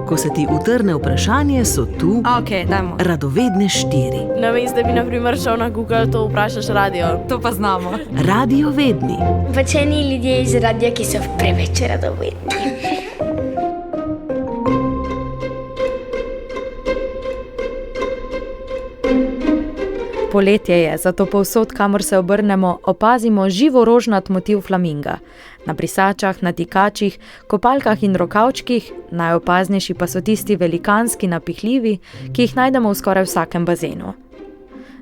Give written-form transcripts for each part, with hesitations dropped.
Ko se ti utrne vprašanje, so tu dajmo. radovedne 4. Namesto da bi na primer šel na Google, to vprašaš radio. To pa znamo. Radiovedni. Pač eni ljudje iz radia, ki so preveč radovedni. Poletje je, zato povsod, kamor se obrnemo, opazimo živorožnat motiv flaminga. Na brisačah, na tikačih, kopalkah in rokavčkih, najopaznejši pa so tisti velikanski napihljivi, ki jih najdemo v skoraj vsakem bazenu.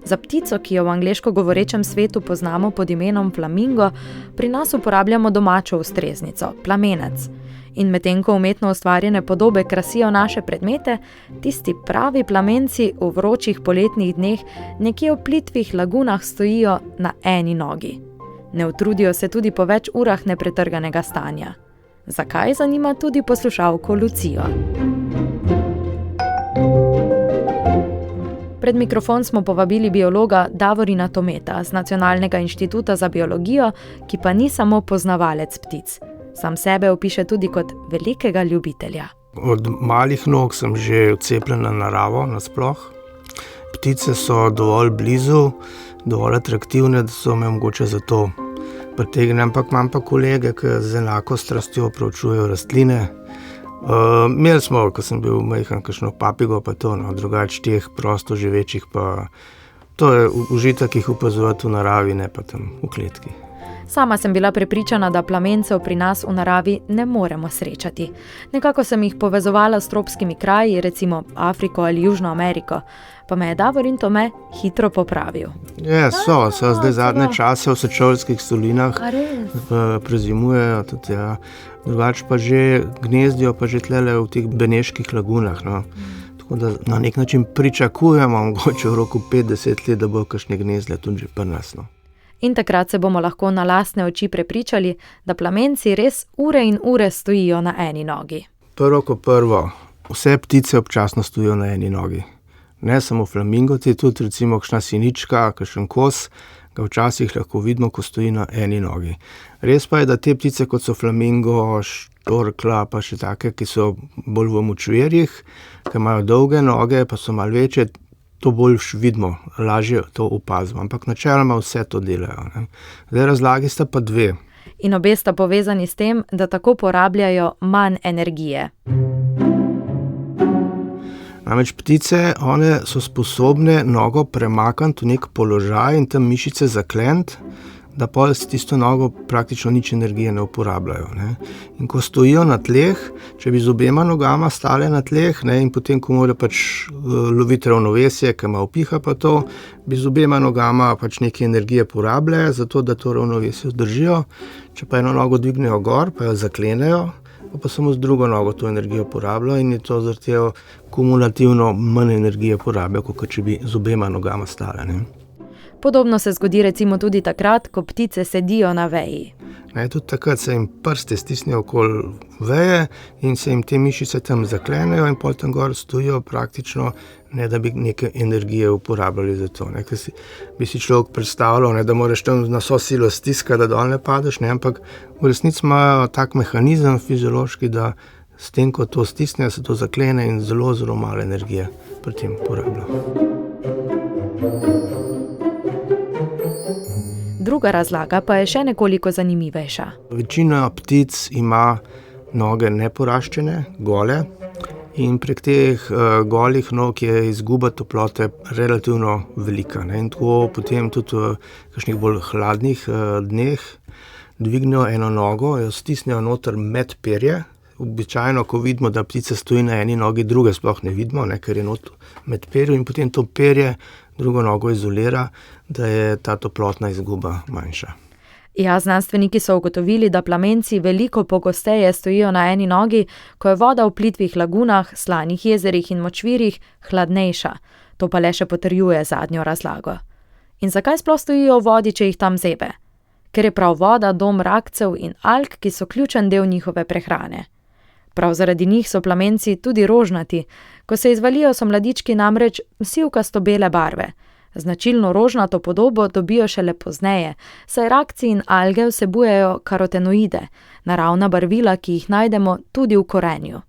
Za ptico, ki jo v angleško govorečem svetu poznamo pod imenom flamingo, pri nas uporabljamo domačo ustreznico, plamenec. In medtem ko umetno ustvarjene podobe krasijo naše predmete, tisti pravi plamenci v vročih poletnih dneh nekje v plitvih lagunah stojijo na eni nogi. Ne utrudijo se tudi po več urah nepretrganega stanja. Zakaj, zanima tudi poslušalko Lucijo. Pred mikrofon smo povabili biologa Davorina Tometa z Nacionalnega inštituta za biologijo, ki pa ni samo poznavalec ptic. Sam sebe opiše tudi kot velikega ljubitelja. Od malih nog sem že vcepljen na naravo nasploh. Ptice so dovolj blizu, dovolj atraktivne, da so me mogoče zato pritegnile, ampak imam pa kolege, ki z enako strastjo proučujejo rastline. Imeli smo, ko sem bil majhen, kakšno papigo, pa to, drugače teh prosto živečih, pa to je užitek jih opazovati v naravi, ne pa tam v kletki. Sama sem bila prepričana, da plamencev pri nas v naravi ne moremo srečati. Nekako sem jih povezovala s tropskimi kraji, recimo Afriko ali Južno Ameriko, pa me je Davorin Tome hitro popravil. So zdaj zadnje čase v sečoveljskih solinah prezimujejo tudi, ja. Drugače pa že gnezdijo pa že tlele v teh beneških lagunah, no. Tako da na nek način pričakujemo, mogoče v roku 50 let, da bo kakšne gnezde tudi že pri nas, no. In takrat se bomo lahko na lastne oči prepričali, da plamenci res ure in ure stojijo na eni nogi. Prvo, vse ptice občasno stojijo na eni nogi. Ne samo flamingovci, tudi recimo kakšna sinička, kakšen kos, ga včasih lahko vidimo, ko stoji na eni nogi. Res pa je, da te ptice, kot so flamingo, štorkla, pa še take, ki so bolj v močvirjih, ki imajo dolge noge, pa so malo večje, to bolj vidimo, lažje to opazimo, ampak načeloma vse to delajo, ne. Zdaj razlagi sta pa dve. In obe sta povezani s tem, da tako porabljajo manj energije. Namreč ptice, one so sposobne nogo premakniti v nek položaj in tam mišice zakleniti, da pol s tisto nogo praktično nič energije ne uporabljajo, ne. In ko stojijo na tleh, če bi z obema nogama stale na tleh, ne, in potem, ko mora pač loviti ravnovesje, ki malo piha pa to, bi z obema nogama pač nekaj energije porabile, zato da to ravnovesje vzdržijo. Če pa eno nogo dvignejo gor, pa jo zaklenejo, pa samo z drugo nogo to energijo porabljajo in je to zaradi kumulativno manj energije porabijo, kot če bi z obema nogama stale, ne. Podobno se zgodi recimo tudi takrat, ko ptice sedijo na veji. Ne, tudi takrat se jim prste stisnejo okoli veje in se jim te mišice tam zaklenejo in potem tam gor stojijo praktično, ne da bi neke energije uporabljali za to. Ne, ker bi si človek predstavljal, ne, da moraš tam na vso silo stiskati, da dol ne padeš, ne, ampak v resnici imajo tak mehanizem fiziološki, da s tem, ko to stisnejo, se to zaklene in zelo, zelo malo energije pri tem porabljajo. Druga razlaga pa je še nekoliko zanimivejša. Večina ptic ima noge neporaščene, gole, in prek teh golih nog je izguba toplote relativno velika, ne. In tako potem tudi v kakšnih bolj hladnih dneh dvignejo eno nogo, jo stisnejo noter med perje. Običajno, ko vidimo, da ptica stoji na eni nogi, druge sploh ne vidimo, ne, ker je noter med perjo in potem to perje drugo nogo izolira, da je ta toplotna izguba manjša. Ja, znanstveniki so ugotovili, da plamenci veliko pogosteje stojijo na eni nogi, ko je voda v plitvih lagunah, slanih jezerih in močvirjih hladnejša. To pa le še potrjuje zadnjo razlago. In zakaj sploh stojijo v vodi, če jih tam zebe? Ker je prav voda dom rakcev in alg, ki so ključen del njihove prehrane. Prav zaradi njih so plamenci tudi rožnati. Ko se izvalijo, so mladički namreč sivkasto bele barve. Značilno rožnato podobo dobijo šele pozneje, saj rakci in alge vsebujejo karotenoide, naravna barvila, ki jih najdemo tudi v korenju.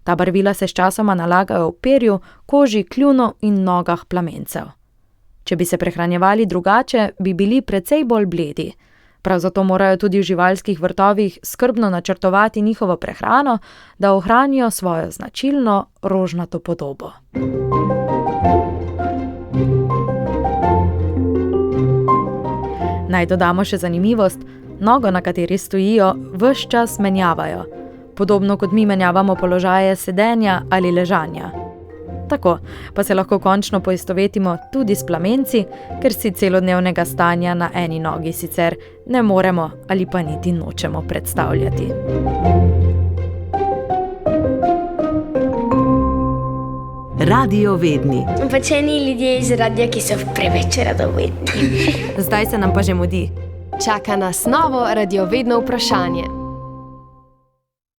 Ta barvila se sčasoma nalagajo v perju, koži, kljunu in nogah plamencev. Če bi se prehranjevali drugače, bi bili precej bolj bledi. Prav zato morajo tudi v živalskih vrtovih skrbno načrtovati njihovo prehrano, da ohranijo svojo značilno rožnato podobo. Naj dodamo še zanimivost, nogo, na kateri stojijo, ves čas menjavajo, podobno kot mi menjavamo položaje sedenja ali ležanja. Tako pa se lahko končno poistovetimo tudi s plamenci, ker si celodnevnega stanja na eni nogi sicer ne moremo ali pa niti nočemo predstavljati. Radiovedni. Pač eni ljudje iz radia, ki so preveč radovedni. Zdaj se nam pa že mudi. Čaka nas novo radiovedno vprašanje.